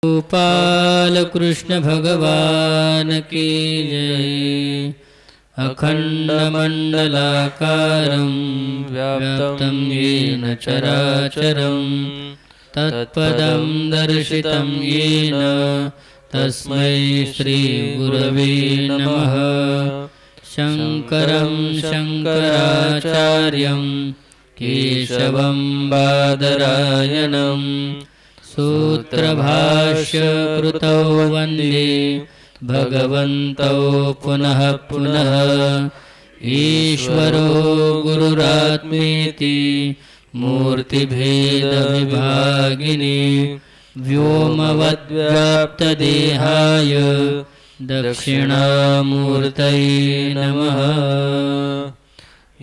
गोपाल कृष्ण भगवान की जय। अखंडमंडलाकारं व्याप्तं येन चराचरं तत्पदं दर्शितं येन तस्मै श्री गुरवे नमः। शंकरं शंकराचार्यं केशवं बादरायणं सूत्रभाष्य कृतौ वन्दे भगवन्तौ पुनः पुनः। ईश्वरो गुरुरात्मेति मूर्तिभेदविभागिने व्योमवद्व्याप्तदेहाय दक्षिणामूर्तये नमः।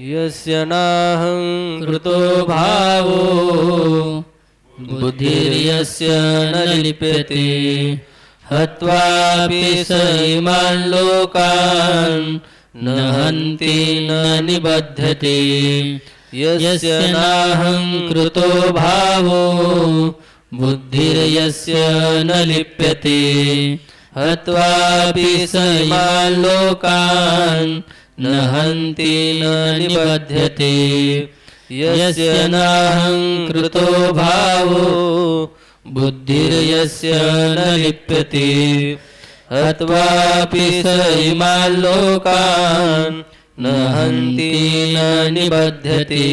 यस्य नाहं कृतो भावो बुद्धिर्यस्य न लिप्यते हत्वापि स इमान् लोकान् न हन्ति न निबध्यते। यस्य नाहं कृतो भावो बुद्धिर्यस्य न लिप्यते हत्वापि स इमान् लोकान् न हन्ति न निबध्यते। यस्य नाहं कृतो भावो बुद्धिर्यस्य न लिप्यते हत्वापि स इमान् लोकान् न हन्ति न निबध्यते।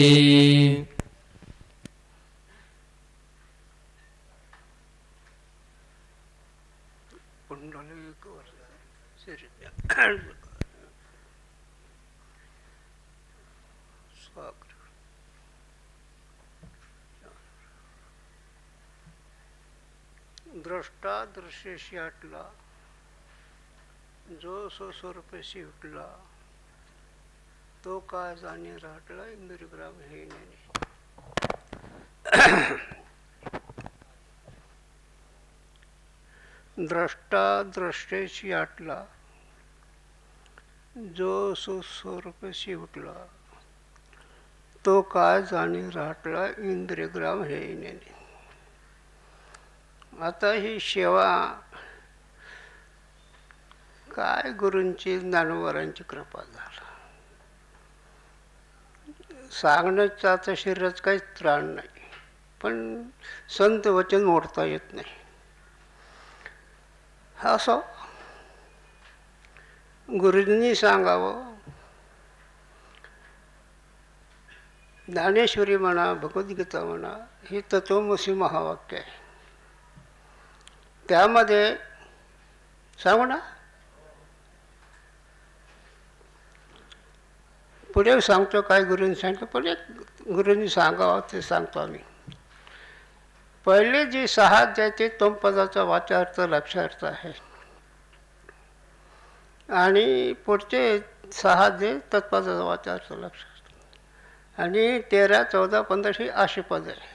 द्रष्टा दृश्यशी हटला जो स्वस्वरूपशी उठला तो काय जाणे राहटला इंद्रियग्राम हे नेणे। द्रष्टा दृश्यशी हटला जो स्वस्वरूपशी उठला तो काय जाणे राहटला इंद्रियग्राम हे नेणे। आता ही सेवा काय गुरूंची ज्ञानोबरांची कृपा झाला। सांगण्याचा आता शरीरात काहीच त्राण नाही, पण संत वचन मोडता येत नाही। असं गुरूंनी सांगावं। ज्ञानेश्वरी म्हणा, भगवद्गीता म्हणा, हे तत्वमसी महावाक्य आहे। त्यामध्ये सांगू ना, पुढे सांगतो काय गुरूंनी सांगतो, पुढे गुरूंनी सांगावं ते सांगतो आम्ही। पहिले जे 6 अध्याय ते तोमपदाचा वाचार्थ लक्षार्थ आहे आणि पुढचे 6 अध्याय तत्पदाचा वाचार्थ लक्षार्थ आणि 13, 14, 15 अशी पद आहे।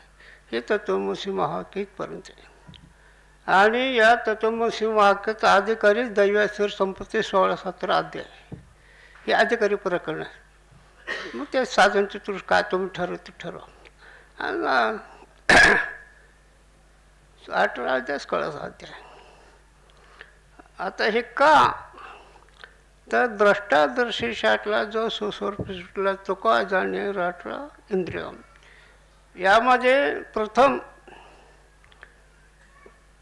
हे तत्वमसी महावाक्य इथपर्यंत आहे। आणि या तत्वमसी महावाक्याचा अधिकारी दैवासुर संपत्ती 16-17 अध्याय हे अधिकारी प्रकरण आहे। मग ते साधन चतुर्थ काय तुम्ही ठरवते ठरवा। 18 अध्याय 16 अध्याय। आता हे का तर द्रष्टादर्शी शाटला जो सुस्वरूप सुटला तो का जाणे राटला इंद्रिय। यामध्ये प्रथम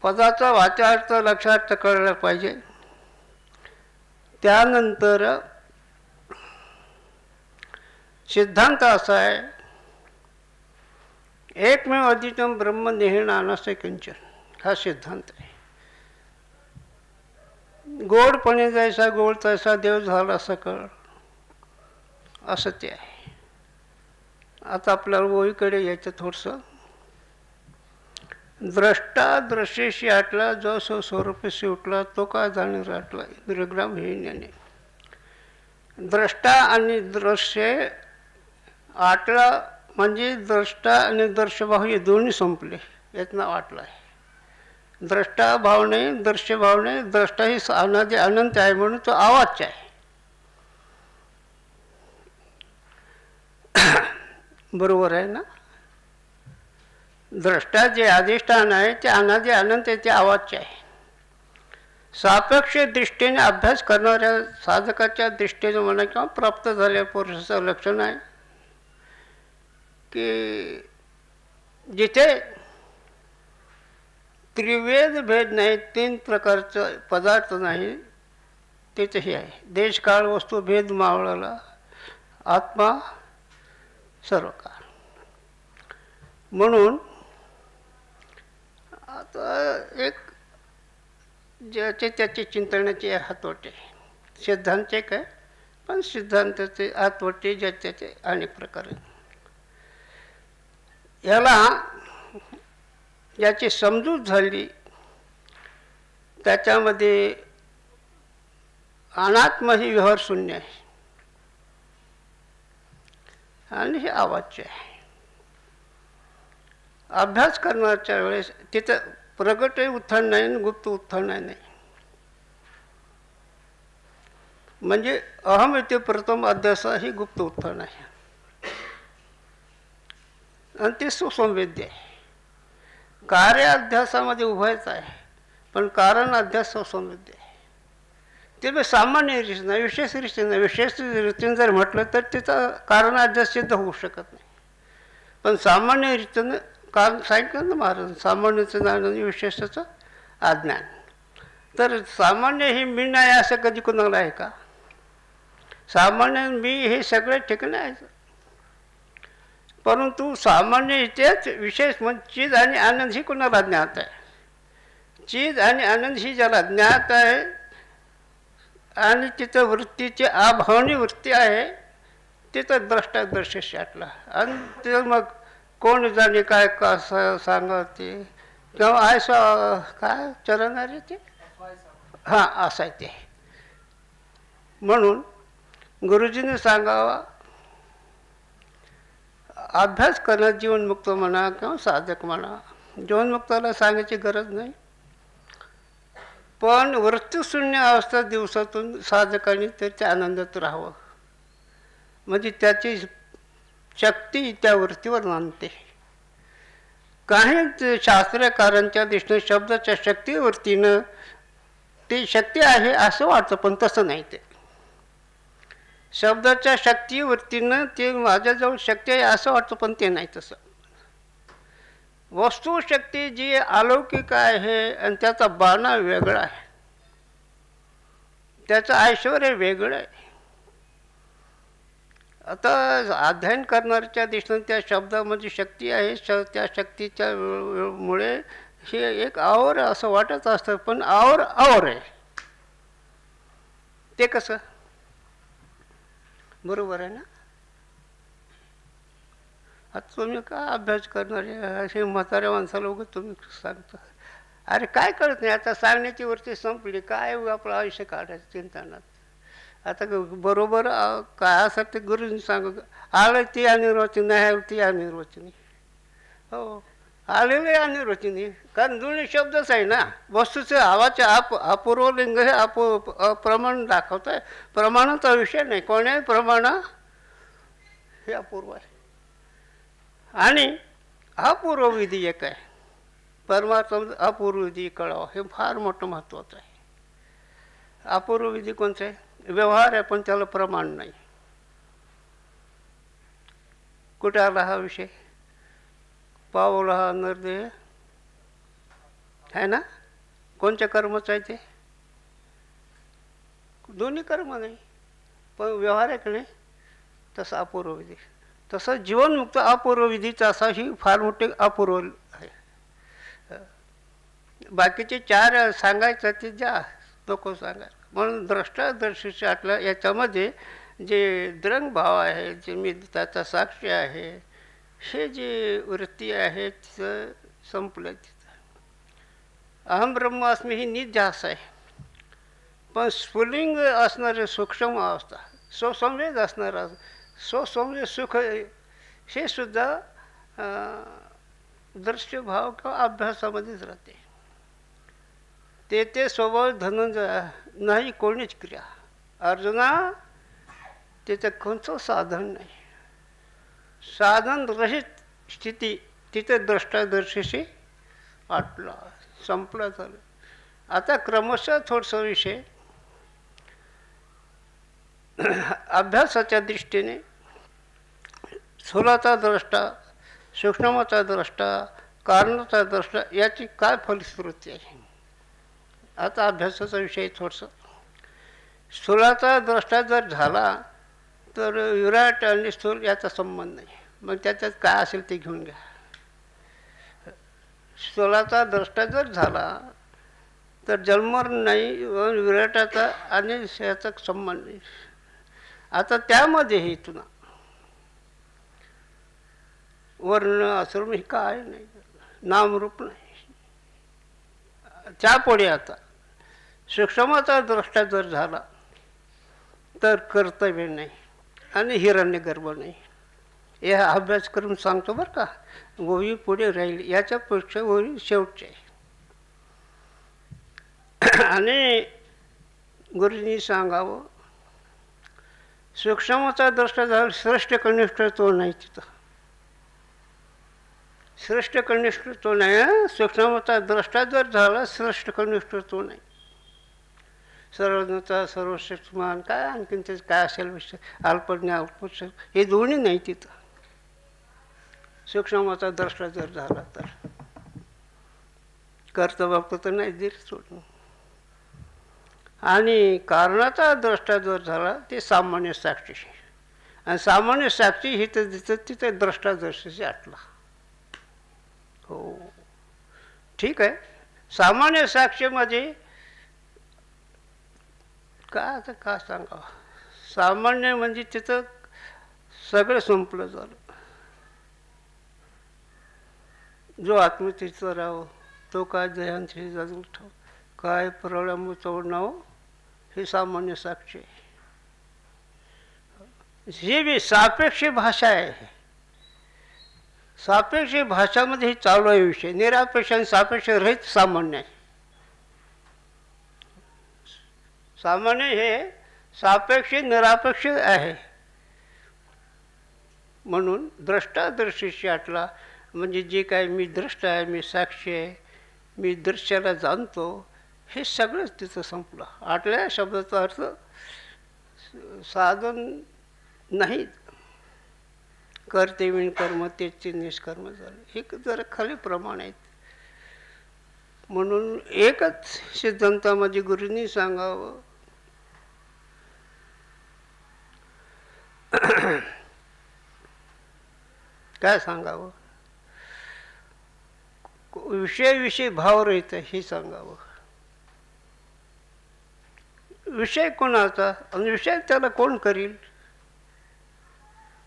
पदाचा वाचार्थ लक्षार्थ कळला पाहिजे। त्यानंतर सिद्धांत असा आहे, एकमेव अद्वितीयं ब्रह्म नेह नानास्य किंचन, हा सिद्धांत आहे। गोडपणे जैसा गोड तैसा देव झाला सकळ, असं ते आहे। आता आपल्याला ओळीकडे यायचं थोडंसं। द्रष्टा दृश्यशी हटला जो स्वस्वरूपशी उठला तो का जाणे राटला इंद्रियग्राम हे नेणे। द्रष्टा आणि दृश्य आटला म्हणजे द्रष्टा आणि दर्शभाव हे दोन्ही संपले, यातनं वाटला आहे। द्रष्टा भाव नाही, दर्श्य भाव नाही। द्रष्टा ही अनादि अनंत आहे म्हणून तो आवाच आहे। बरोबर आहे ना। द्रष्टा जे अधिष्ठान आहे ते अनादि अनंत ते अवाच्य आहे. सापेक्ष दृष्टीने अभ्यास करणाऱ्या साधकाच्या दृष्टीने म्हणा किंवा प्राप्त झालेल्या पुरुषाचं लक्षण आहे की जिथे त्रिवेद भेद नाही, 3 प्रकारचं पदार्थ नाही, तिथे आहे. देश काळ वस्तू भेद मावळला, आत्मा सर्व काळ. म्हणून आता एक ज्याचे त्याचे चिंतनाचे हातवटे सिद्धांत एक आहे, पण सिद्धांताचे हातवटे ज्याचे अनेक प्रकार आहेत. याला याची समजूत झाली त्याच्यामध्ये अनात्म ही व्यवहार शून्य आहे आणि हे अवाच्य आहे. अभ्यास करण्याच्या वेळेस तिथं प्रगट उत्थान नाही आणि गुप्त उत्थान नाही. म्हणजे अहम इथे प्रथम अध्यास ही गुप्त उत्थान आहे आणि ते सुसंवेद्य आहे. कार्य अध्यासामध्ये उभयच आहे, पण कारण अध्यास सुसंवेद्य आहे. ते सामान्य रीतीनं विशेष रीतीनं विशेष रीतीनं जर म्हटलं तर तिथं कारण अध्यास सिद्ध होऊ शकत नाही. पण सामान्य रीतीनं कारण सांगितलं ना महाराज, सामान्याचं ज्ञान आणि विशेषाचं अज्ञान. तर सामान्य हे मी नाही असं कधी कोणाला आहे का? सामान्य मी हे सगळे ठिकाणी आहे, परंतु सामान्य इथेच विशेष म्हणजे चीज आणि आनंद ही कोणाला ज्ञात आहे. चीज आणि आनंद ही ज्याला ज्ञात आहे आणि तिथं वृत्तीची अभावनी वृत्ती आहे, तिथं द्रष्टादर्शी साठला. आणि ते मग कोण जाणे काय कसं सांगते किंवा असं काय चरणारे ते हां असं आहे ते. म्हणून गुरुजीने सांगावा, अभ्यास करणं जीवनमुक्त म्हणा किंवा साधक म्हणा, जीवनमुक्ताला सांगायची गरज नाही, पण वृत्तीशून्य अवस्था दिवसातून साधकाने त्याच्या आनंदात राहावं. म्हणजे त्याची शक्ती त्या वृत्तीवर नांदते. काही शास्त्रकारांच्या दृष्टीने शब्दाच्या शक्तीवरतीनं ती शक्ती आहे असं वाटतं, पण तसं नाही. ते शब्दाच्या शक्तीवरतीनं ते माझ्याजवळ शक्ती आहे असं वाटतं, पण ते नाही तसं. वस्तुशक्ती जी अलौकिक आहे आणि त्याचा बाणा वेगळा आहे, त्याचं ऐश्वर वेगळं आहे. आता अध्ययन करणाऱ्याच्या दृष्टीने त्या शब्दामध्ये शक्ती आहे, त्या शक्तीच्या मुळे हे एक आवर असं वाटत असतं, पण आवर आहे. ते कसं बरोबर आहे ना? आता तुम्ही का अभ्यास करणारे असे म्हाताऱ्या माणसाला उगाच तुम्ही सांगता, अरे काय कळत नाही, आता सांगण्याची वृत्ती संपली, काय आपलं आयुष्य काढायचं चिंतनात. आता बरोबर काय असं ते गुरुजींनी सांगू, आलं ती अनिर्वचनी, नाही आलं ती अनिर्वचनी. हो आलेलं आहे अनिर्वचनी, कारण दोन्ही शब्दच आहे ना. वस्तूचं आवाचे अपूर्व लिंग हे प्रमाण दाखवत आहे. प्रमाणाचा विषय नाही, कोणाही प्रमाण हे अपूर्व आहे. आणि अपूर्व विधी एक आहे, परमात्मा अपूर्व विधी कळावा, हे फार मोठं महत्त्वाचं आहे. अपूर्व विधी कोणतं आहे? व्यवहार आहे, पण त्याला प्रमाण नाही. कुठे आला हा विषय? पावला हा नरदेह आहे ना, कोणत्या कर्माचं आहे ते? दोन्ही कर्म नाही, पण व्यवहार आहे की नाही, तसा अपूर्व विधी. तसं जीवनमुक्त अपूर्व विधीचा असा ही फार मोठे अपूर्व आहे. बाकीचे 4 सांगायचं ते ज्या नको सांगायचं. म्हणून द्रष्टादर्शी आटला याच्यामध्ये जे द्रंग भाव आहे, जे मी त्याचा साक्षी आहे, हे जे वृत्ती आहे तिचं संपलं. तिथं अहम ब्रह्मास्मी ही निध्यास आहे, पण स्फुलिंग असणारे सूक्ष्म अवस्था, स्वसंवेद असणारा स्वसंवेद सुख, हे सुद्धा दृश्यभाव किंवा अभ्यासामध्येच राहते. ते स्वभाव धनंजय नाही कोणीच क्रिया. अर्जुना त्याचं कोणतं साधन नाही, साधन रहित स्थिती तिथे द्रष्टादर्शीशी आटला, संपला झालं. आता क्रमशः थोडसा विषय अभ्यासाच्या दृष्टीने स्थूलाचा द्रष्टा, सूक्ष्माचा द्रष्टा, कारणाचा द्रष्टा याची काय फलश्रुती आहे. आता अभ्यासाचा विषय थोडंसं. स्थूलाचा द्रष्टा जर झाला तर विराट आणि स्थूल याचा संबंध नाही, मग त्याच्यात काय असेल ते घेऊन घ्या. स्थूलाचा द्रष्टा जर झाला तर जन्मर नाही, विराटाचा आणि याचा संबंध नाही. आता त्यामध्ये हे तुला वर्ण आश्रम हे काय नाही, नामरूप नाही. त्यापुढे आता सूक्ष्माचा द्रष्टा जर झाला तर कर्तव्य नाही आणि हिरण्यगर्भ नाही. हे अभ्यास करून सांगतो बरं का, गोवी पुढे राहील, याच्यापेक्षा ओळी शेवटचे. आणि गुरुजींनी सांगावं, सूक्ष्माचा द्रष्टा झाला, श्रेष्ठ कनिष्ठ तो नाही तिथं. श्रेष्ठ कनिष्ठ तो नाही. सूक्ष्माचा द्रष्टा जर झाला, श्रेष्ठ कनिष्ठ तो नाही. सर्वज्ञता, सर्वशक्तिमान, काय आणखीन ते काय असेल विषय, अल्पज्ञ अल्पश, हे दोन्ही नाही तिथं. सूक्ष्माचा द्रष्टा जर झाला तर कर्तव्य तर नाही दिलं सोडून. आणि कारणाचा द्रष्टा जर झाला ते सामान्य साक्षी, आणि सामान्य साक्षी ही तर तिथे द्रष्टादर्शीशी आटला. हो ठीक आहे. सामान्य साक्षीमध्ये काय आता काय सांगावं, सामान्य म्हणजे तिथं सगळं संपलं झालं. जो आत्मतीर्थ राहो तो काय दयांशी जाजून ठेव, काय प्रलंब चोडणावं, हे सामान्य साक्षी. ही बी सापेक्ष भाषा आहे. सापेक्ष भाषामध्ये चालू आहे विषय. निरापेक्ष आणि सापेक्ष रहित सामान्य आहे. सामान्य हे सापेक्ष निरापेक्ष आहे. म्हणून द्रष्टादर्शीशी आटला म्हणजे जे काय मी द्रष्टा आहे, मी साक्षी आहे, मी दृश्याला जाणतो, हे सगळंच तिथं संपलं. आटल्या शब्दाचा अर्थ साधन नाही, करते विण कर्म त्याचे निष्कर्म झाले, हे जरा खाली प्रमाण आहेत. म्हणून एकच सिद्धांतामध्ये गुरूंनी सांगावं, काय सांगावं, विषय भाव रहित हे सांगावं. विषय कोणाचा आणि विषय त्याला कोण करील.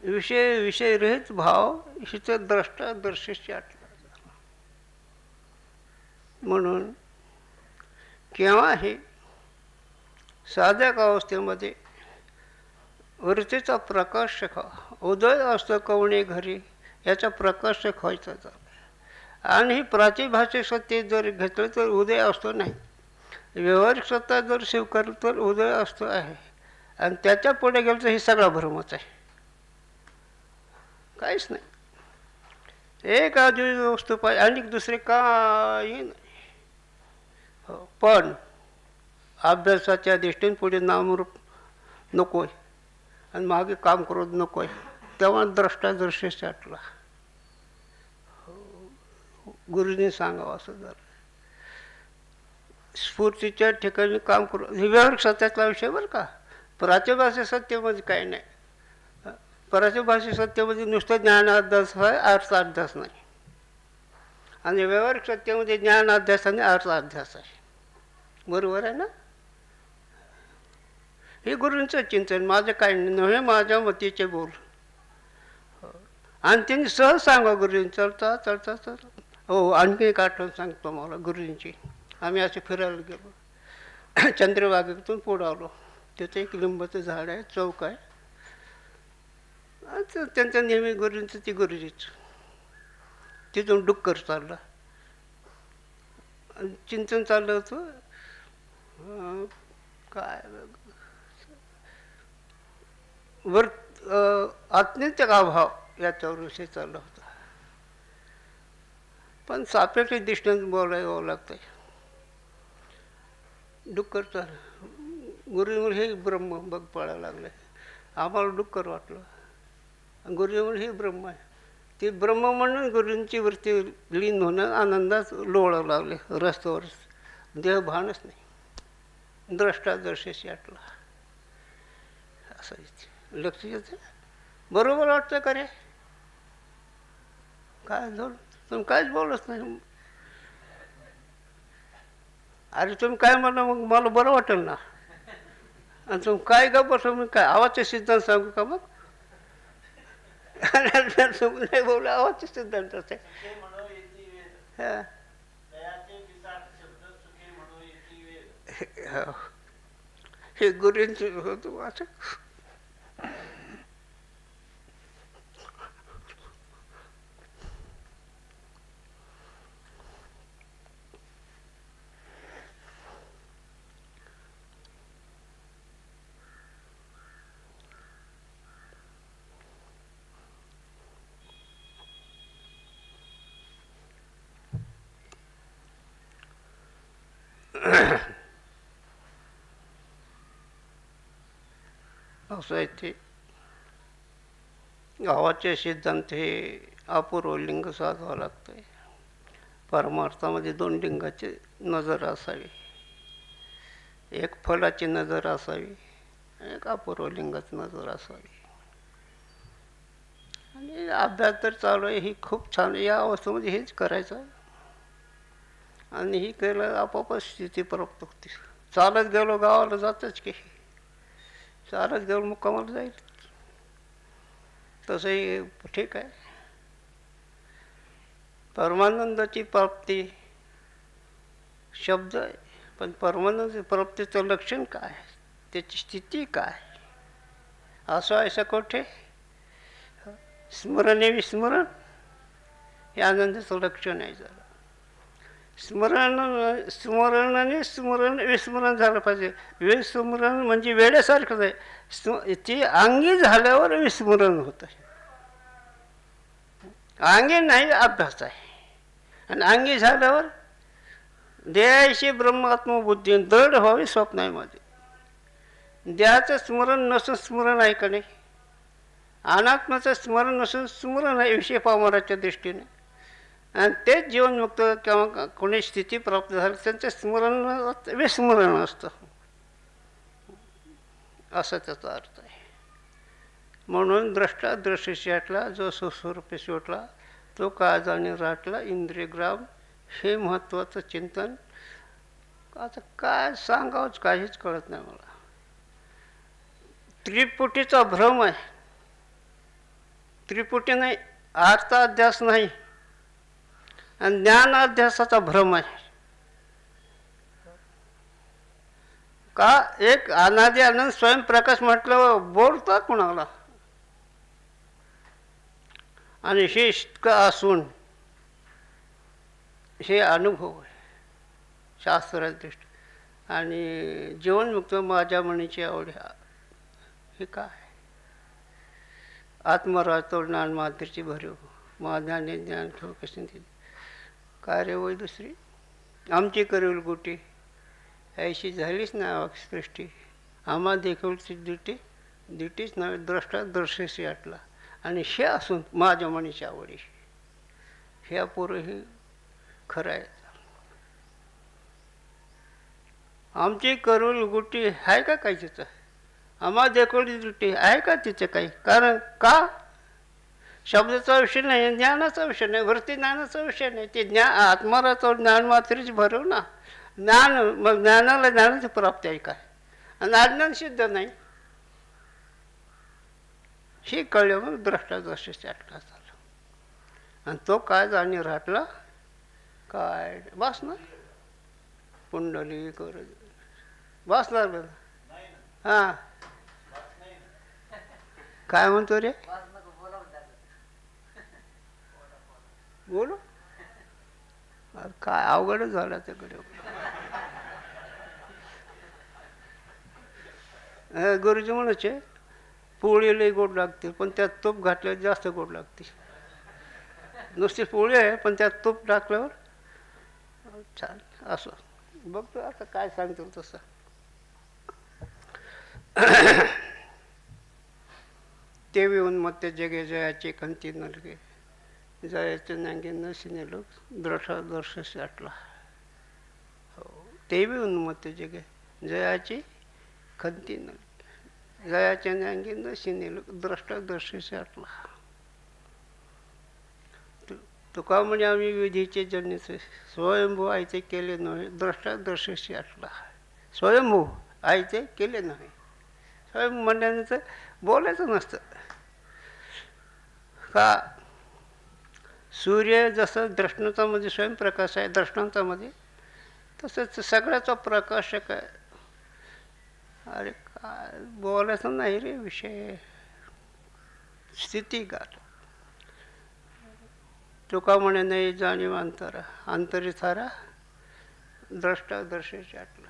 विषय रहित भाव हिचं द्रष्टादर्शीशी आटला. म्हणून केव्हा हे साधक अवस्थेमध्ये वृत्तीचा प्रकाशक उदय असतो कवणे घरी, याचा प्रकाशक व्हायचा झाला. आणि ही प्रातिभाषिक सत्य जर घेतलं तर उदय असतो नाही, व्यवहारिक सत्ता जर स्वीकारलं तर उदय असतो आहे. आणि त्याच्या पुढे गेलं तर हे सगळा भ्रमच आहे, काहीच नाही. एक आधी वस्तू पाहिजे आणि दुसरे काही नाही. पण अभ्यासाच्या दृष्टीने पुढे नामरूप नको आहे आणि मागे काम करू नको आहे, तेव्हा द्रष्टादर्शीशी आटला. गुरुजींनी सांगावं असं झालं. स्फूर्तीच्या ठिकाणी काम करू, हे व्यवहारिक सत्यातला विषय बरं का. प्रातिभाषिक सत्तेमध्ये काही नाही. प्रातिभाषिक सत्तेमध्ये नुसतं ज्ञानाभ्यास आहे, अर्थाभ्यास नाही. आणि व्यवहारिक सत्तेमध्ये ज्ञानाभ्यास आणि अर्थाभ्यास आहे. बरोबर आहे ना. हे गुरूंचं चिंतन, माझं काही नव्हे, माझ्या मतीचे बोल. आणि त्यांनी सहज सांगा गुरुजींनी, चलता चलता चल. हो, आणखी एक आठवण सांगतो मला गुरुजींची. आम्ही असे फिरायला गेलो, चंद्रभागेतून पुढं आलो. तिथं एक लिंबाचं झाड आहे, चौक आहे. त्यांचं नेहमी गुरुजींचं ती गुरुजीच. तिथून डुक्कर चालला, चिंतन चाललं होतं. काय वर आत्मीयतेचा अभाव याच्यावर विषय चालला होता. पण सापेक्ष दृष्टीने बोलावं लागतं. डुक्कर गुरुजी हे ब्रह्म बघ पळायला लागलं. आम्हाला डुक्कर वाटलं. गुरुजी म्हणजे हे ब्रह्म आहे. ते ब्रह्म म्हणून गुरूंची वृत्ती लीन होणं आनंदात लोळावं लागले. रस्त्यावर देह भानच नाही. द्रष्टादर्शशी आटला असं लक्ष येतं. बरोबर वाटतं का रे? काय झालं? तुम्ही काहीच बोलत नाही. अरे तुम्ही काय म्हणा मग मला बरं वाटेल ना. आणि तुम्ही काय का बसव मी काय आवाजचे सिद्धांत सांगू का मग? नाही बोल आवाजचे सिद्धांत हे गुरूंचे होतो असं. असं आहे ते. गावाचे सिद्धांत हे अपूर्व लिंग साधावं लागतंय. परमार्थामध्ये 2 लिंगाची नजर असावी. एक फलाची नजर असावी, एक अपूर्व लिंगाची नजर असावी. आणि अभ्यास तर चालू आहे. ही खूप छान. या अवस्थेमध्ये हेच करायचं आणि ही केलं आपोआपच स्थिती प्राप्त होती. चालत गेलो गावाला जातच की, चालत गेलो मुक्कामाला जाईल. तसंही ठीक आहे. परमानंदाची प्राप्ती शब्द आहे, पण परमानंदाची प्राप्तीचं लक्षण काय, त्याची स्थिती काय? असं ऐसा कोठे स्मरण विस्मरण हे आनंदाचं लक्षण आहे. जरा स्मरणाने स्मरण विस्मरण झालं पाहिजे. विस्मरण म्हणजे वेड्यासारखंच आहे. ती अंगी झाल्यावर विस्मरण होत आहे. अंगी नाही अभ्यास आहे. आणि अंगी झाल्यावर देहाशी ब्रह्मात्मबुद्धी दृढ व्हावी स्वप्नामध्ये. देहाचं स्मरण नसून स्मरण आहे का नाही? अनात्माचं स्मरण नसून स्मरण आहे विषय पामराच्या दृष्टीने. आणि तेच जीवनमुक्त किंवा कोणी स्थिती प्राप्त झाली त्यांचं स्मरण विस्मरण असतं, असा त्याचा अर्थ आहे. म्हणून द्रष्टा दृष्टीशी आटला, जो सुस्वरूपी सुटला, तो काळजाने राटला इंद्रियग्राम. हे महत्त्वाचं चिंतन. आता काय सांगावंच काहीच कळत नाही मला. त्रिपुटीचा भ्रम आहे. त्रिपुटी नाही, अर्थाध्यास नाही, आणि ज्ञानाध्यासाचा भ्रम आहे. का एक अनादि आनंद स्वयंप्रकाश म्हटलं बोलतात कुणाला, आणि हे इतकं असून हे अनुभव आहे शास्त्राच्या दृष्टी. आणि जीवनमुक्त माझ्या मनीची आवड हे काय? आत्मरातो ज्ञान मातेची भरीव माझ्याने ज्ञान ठेव कशी दिली. काय रे वय दुसरी आमची करेल गोटी ऐशी झालीच ना सृष्टी. आम्हा देखील दिटीच नव्हे द्रष्टा दर्शशी आटला. आणि हे असून माझ्या मनीची आवडी हे अपूर्व हे खरं आहे. आमची करोल गुटी आहे का काही तिचं? आम्हा देखोली दृष्टी आहे का तिचं काही? कारण का शब्दाचा विषय नाही, ज्ञानाचा विषय नाही, वृत्ती ज्ञानाचा विषय नाही. ते आत्माराचं ज्ञान मात्रेच भरव ना. ज्ञान मग ज्ञानाला ज्ञानाची प्राप्ती आहे काय? आणि अज्ञान सिद्ध नाही. हे कळलं मग द्रष्टादर्शशी आटला झाला. आणि तो काय जाणी राहटला काय बसणार पुंडली कर बसणार बघा. हां काय म्हणतो रे? बोलो काय अवघडच झालं त्याकडे. गुरुजी म्हणायचे पोळी लई गोड लागते, पण त्यात तूप घातल्यावर जास्त गोड लागते. नुसती पोळी आहे पण त्यात तूप टाकल्यावर छान. असं बघतो आता काय सांगतो तसं. तेवी उन्मत्त जगे जयाचे कंती नलगे, जयाचे नांगे नसिने लोक दर्श आटला. हो, तेवी उन्मत्त जगे जयाची खंती नलगे, जयाच्या नांगे नसिने लोक दर्श आटला. तुका म्हणे आम्ही विधीचे जन्यचे स्वयंभू आयते केले नव्हे, दर्शशी आटला. स्वयंभू आयते केले नव्हे. स्वयं म्हणल्यानंतर बोलायचं नसतं का. सूर्य जसं दृष्टांतामध्ये स्वयंप्रकाश आहे दृष्टांतामध्ये, तसंच सगळ्याचा प्रकाशक आहे. अरे काय बोलायचं नाही रे विषय. स्थिती गाठ तुका म्हणे नाही जाणीव अंतरा, अंतरी थारा दर्शे चाटला.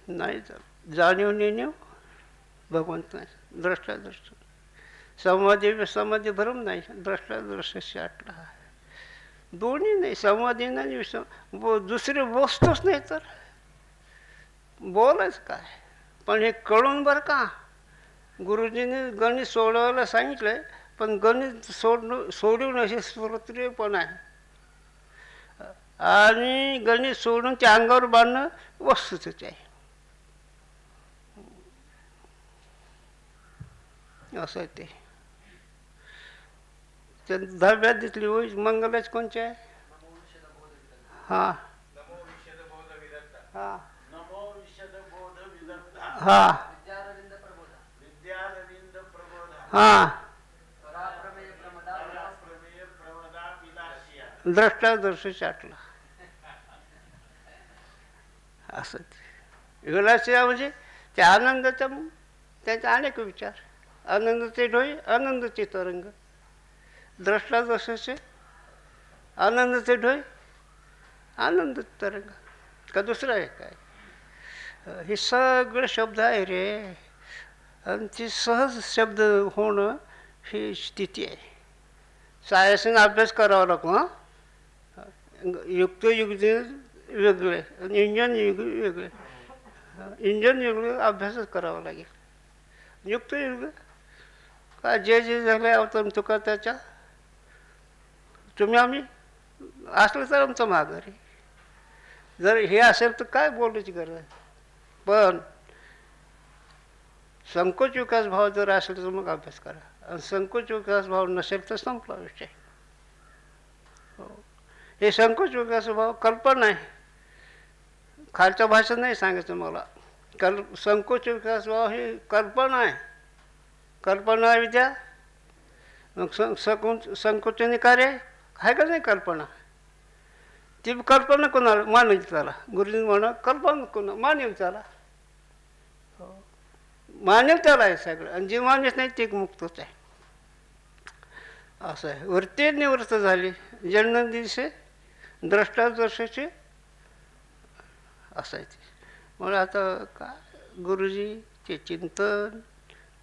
नाही जाणीव नेणीव भगवंत नाही, दृष्ट समाधी भरम नाही, दृष्टादर्शशी आटला. दोन्ही नाही, समाधी नाही दुसरी वस्तूच नाही तर बोलायच काय. पण हे कळून बरं का, गुरुजींनी गणित सोडवायला सांगितलंय पण गणित सोडून असे श्रोत्रिय पण आहे, आणि गणित सोडून त्या अंगावर बांधणं वस्तूच आहे. असं आहे ते. दहाव्यात दिसली होय मंगलाच कोणचे आहे. हा हा हा हा दर्श चाटला. असं विलासिया म्हणजे त्या आनंदाचा, त्यांचे अनेक विचार. आनंदाचे ढोई आनंदाचे तरंग, दर्शचे आनंदाचे ढोई आनंदाचे तरंग, का दुसरं आहे काय. हे सगळं शब्द आहे रे, आणि ती सहज शब्द होणं ही स्थिती आहे. सायन्सने अभ्यास करावा लागतो. हां, युक्त युग वेगळे आणि इंजन युग वेगळे. इंजन युग अभ्यासच करावा लागेल. युक्त युग काय जे झालं अवतरण तुका त्याच्या, तुम्ही आम्ही असलं तर आमचं माघारी. जर हे असेल तर काय बोलायची गरज आहे. पण संकोच विकास भाव जर असेल तर मग अभ्यास करा, आणि संकोच विकास भाव नसेल तर संपला विषय. हो, हे संकोच विकास भाव कल्पना आहे, खालच्या भाषेत नाही सांगायचं मला. संकोच विकास भाव ही कल्पना आहे. कल्पना विद्या मग संकोचने कार्य आहे का नाही. कल्पना ती कल्पना कोणाला मानवी त्याला, गुरुजी म्हणा कल्पना कोणा मानव त्याला. मानव त्याला आहे सगळं, आणि जे मानच नाही ते मुक्तच आहे. असं आहे. वृत्ती निवृत्त झाली जन्म दिवसे दर्शाचे असायचे. म्हणून आता काय गुरुजीचे चिंतन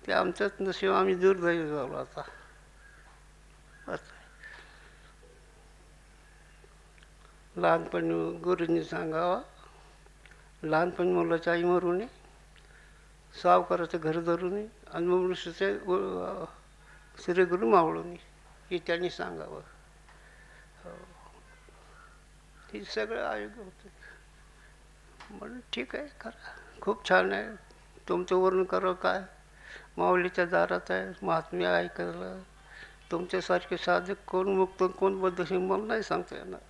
ते आमच्याच नशिब, आम्ही दुर्दैवी झालो आता. असं लहानपणी गुरुजींनी सांगावा, लहानपणी मुलाच्या आई मरू नये, सावकाराचं घर धरू नये, आणि मनुष्याचे श्री गुरु मावळू नये, हे त्यांनी सांगावं. हो, हे सगळं अयोग्य होतं. म्हणून ठीक आहे करा, खूप छान आहे. तुमचं वर्णन करावं काय, माऊलीच्या दारात आहे, महात्म्य ऐकायला. तुमच्यासारखे साधक कोण मुक्त कोण बद्ध हे मला नाही सांगता येणार,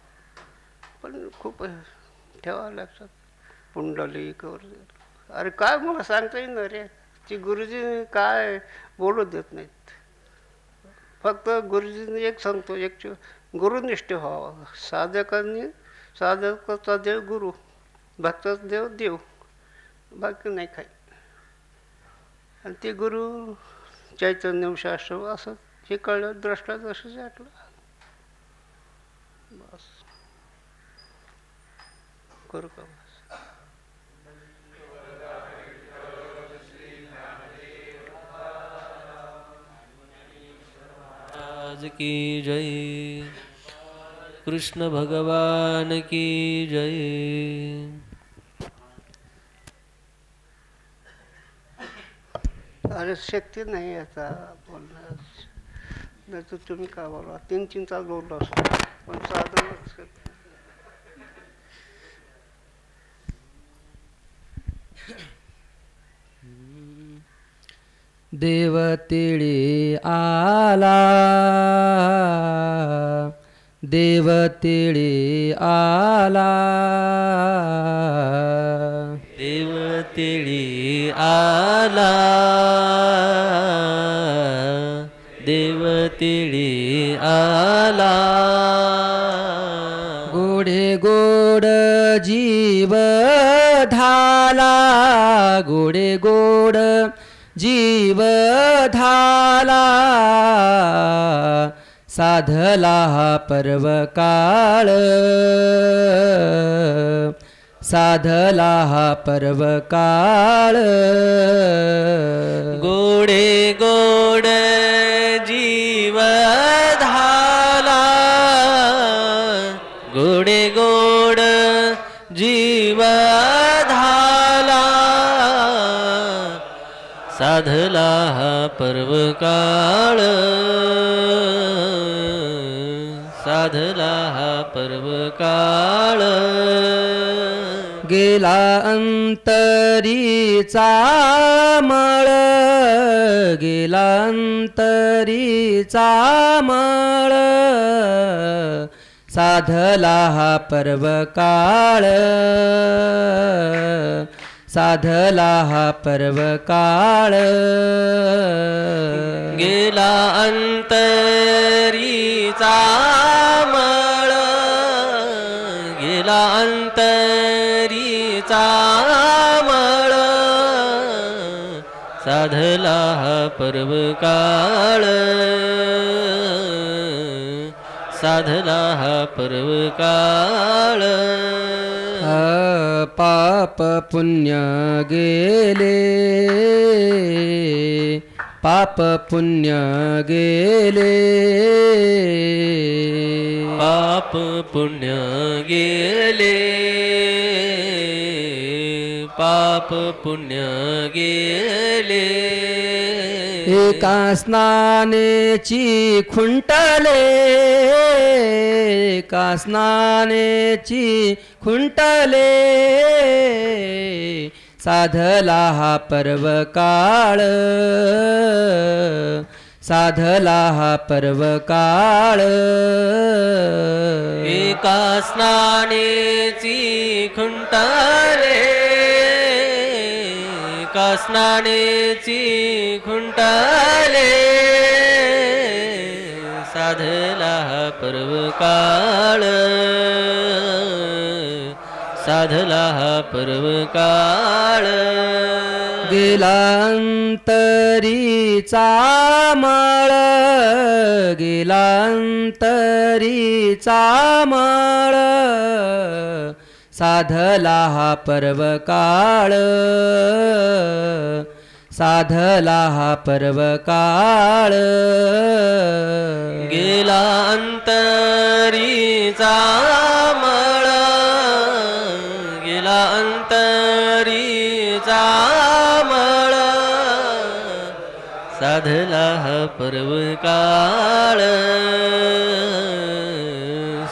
पण खूप ठेवा लक्षात. पुंडलिक अरे काय मला सांगता येणार रे, ती गुरुजी काय बोलू देत नाहीत. फक्त गुरुजींनी एक सांगतो, एक गुरुनिष्ठ व्हावा. साधकाचा देव गुरु, भक्ताचा देव देव, बाकी नाही काही. आणि ते गुरु चैतन्य शास्त्र असं हे कळलं, दर्शच वाटलं. बस करू का बस. महाराज की जय। कृष्ण भगवान की जय। अरे शक्ती नाही आता बोलणार, नाही तर तुम्ही काय बोलवा, 3-3 तास बोललो असतो, पण साधनच देवतिळी आला, देवतिळी आला, देवतिळी आला, देवतिळी आला, गोडे गोड जीव धाला, गोडे गोड जीव धाला, साधला हा पर्व काळ, साधला हा पर्व काळ, गोडे गोड जीव धाला, गोडे गोड जीव धाला, साधला हा पर्व काळ, साधला हा पर्व काळ, गेला अंतरीचा मळ, गेला अंतरीचा मळ, साधला हा पर्व काळ, साधला हा पर्व काळ, गेला अंतरीचा मळ, गेला अंतरीचा मळ, साधला हा पर्व काळ, साधला हा पर्व काळ, पाप पुण्य गेले, पाप पुण्य गेले, पाप पुण्य गेले, पाप पुण्य गेले, एका स्नानेची खुंटले, एका स्नानेची खुंटले, साधला हा पर्व काळ, साधला हा पर्व काळ, एका स्नानेची खुंटले, एका स्नानेची खुंटले, साधला हा पर्व काळ, साधला हा पर्व काळ, गेला अंतरीचा मळ, गेला अंतरीचा मळ, साधला हा पर्व काळ, साधला हा पर्व काळ, गेला अंतरीचा मळ, गेला अंतरीचा मळ, साधला हा पर्व काळ,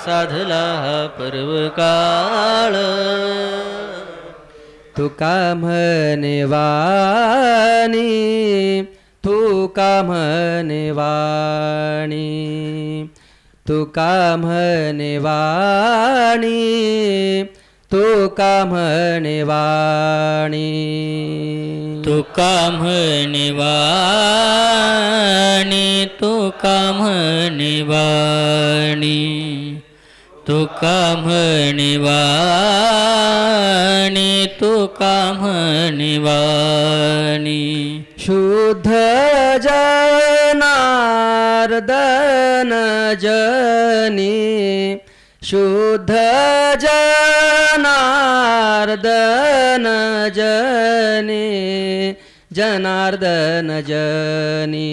साधला हा पर्व काळ, तुका म्हणे वाणी, तुका म्हणे वाणी, तुका म्हणे वाणी, तुका म्हणे वाणी, तुका म्हणे वाणी, तुका म्हणे वाणी, तुका म्हणे वाणी, तुका म्हणे वाणी, शुद्ध जनार्दन जनी, शुद्ध जनार्दन जनी, जनार्दन जनी,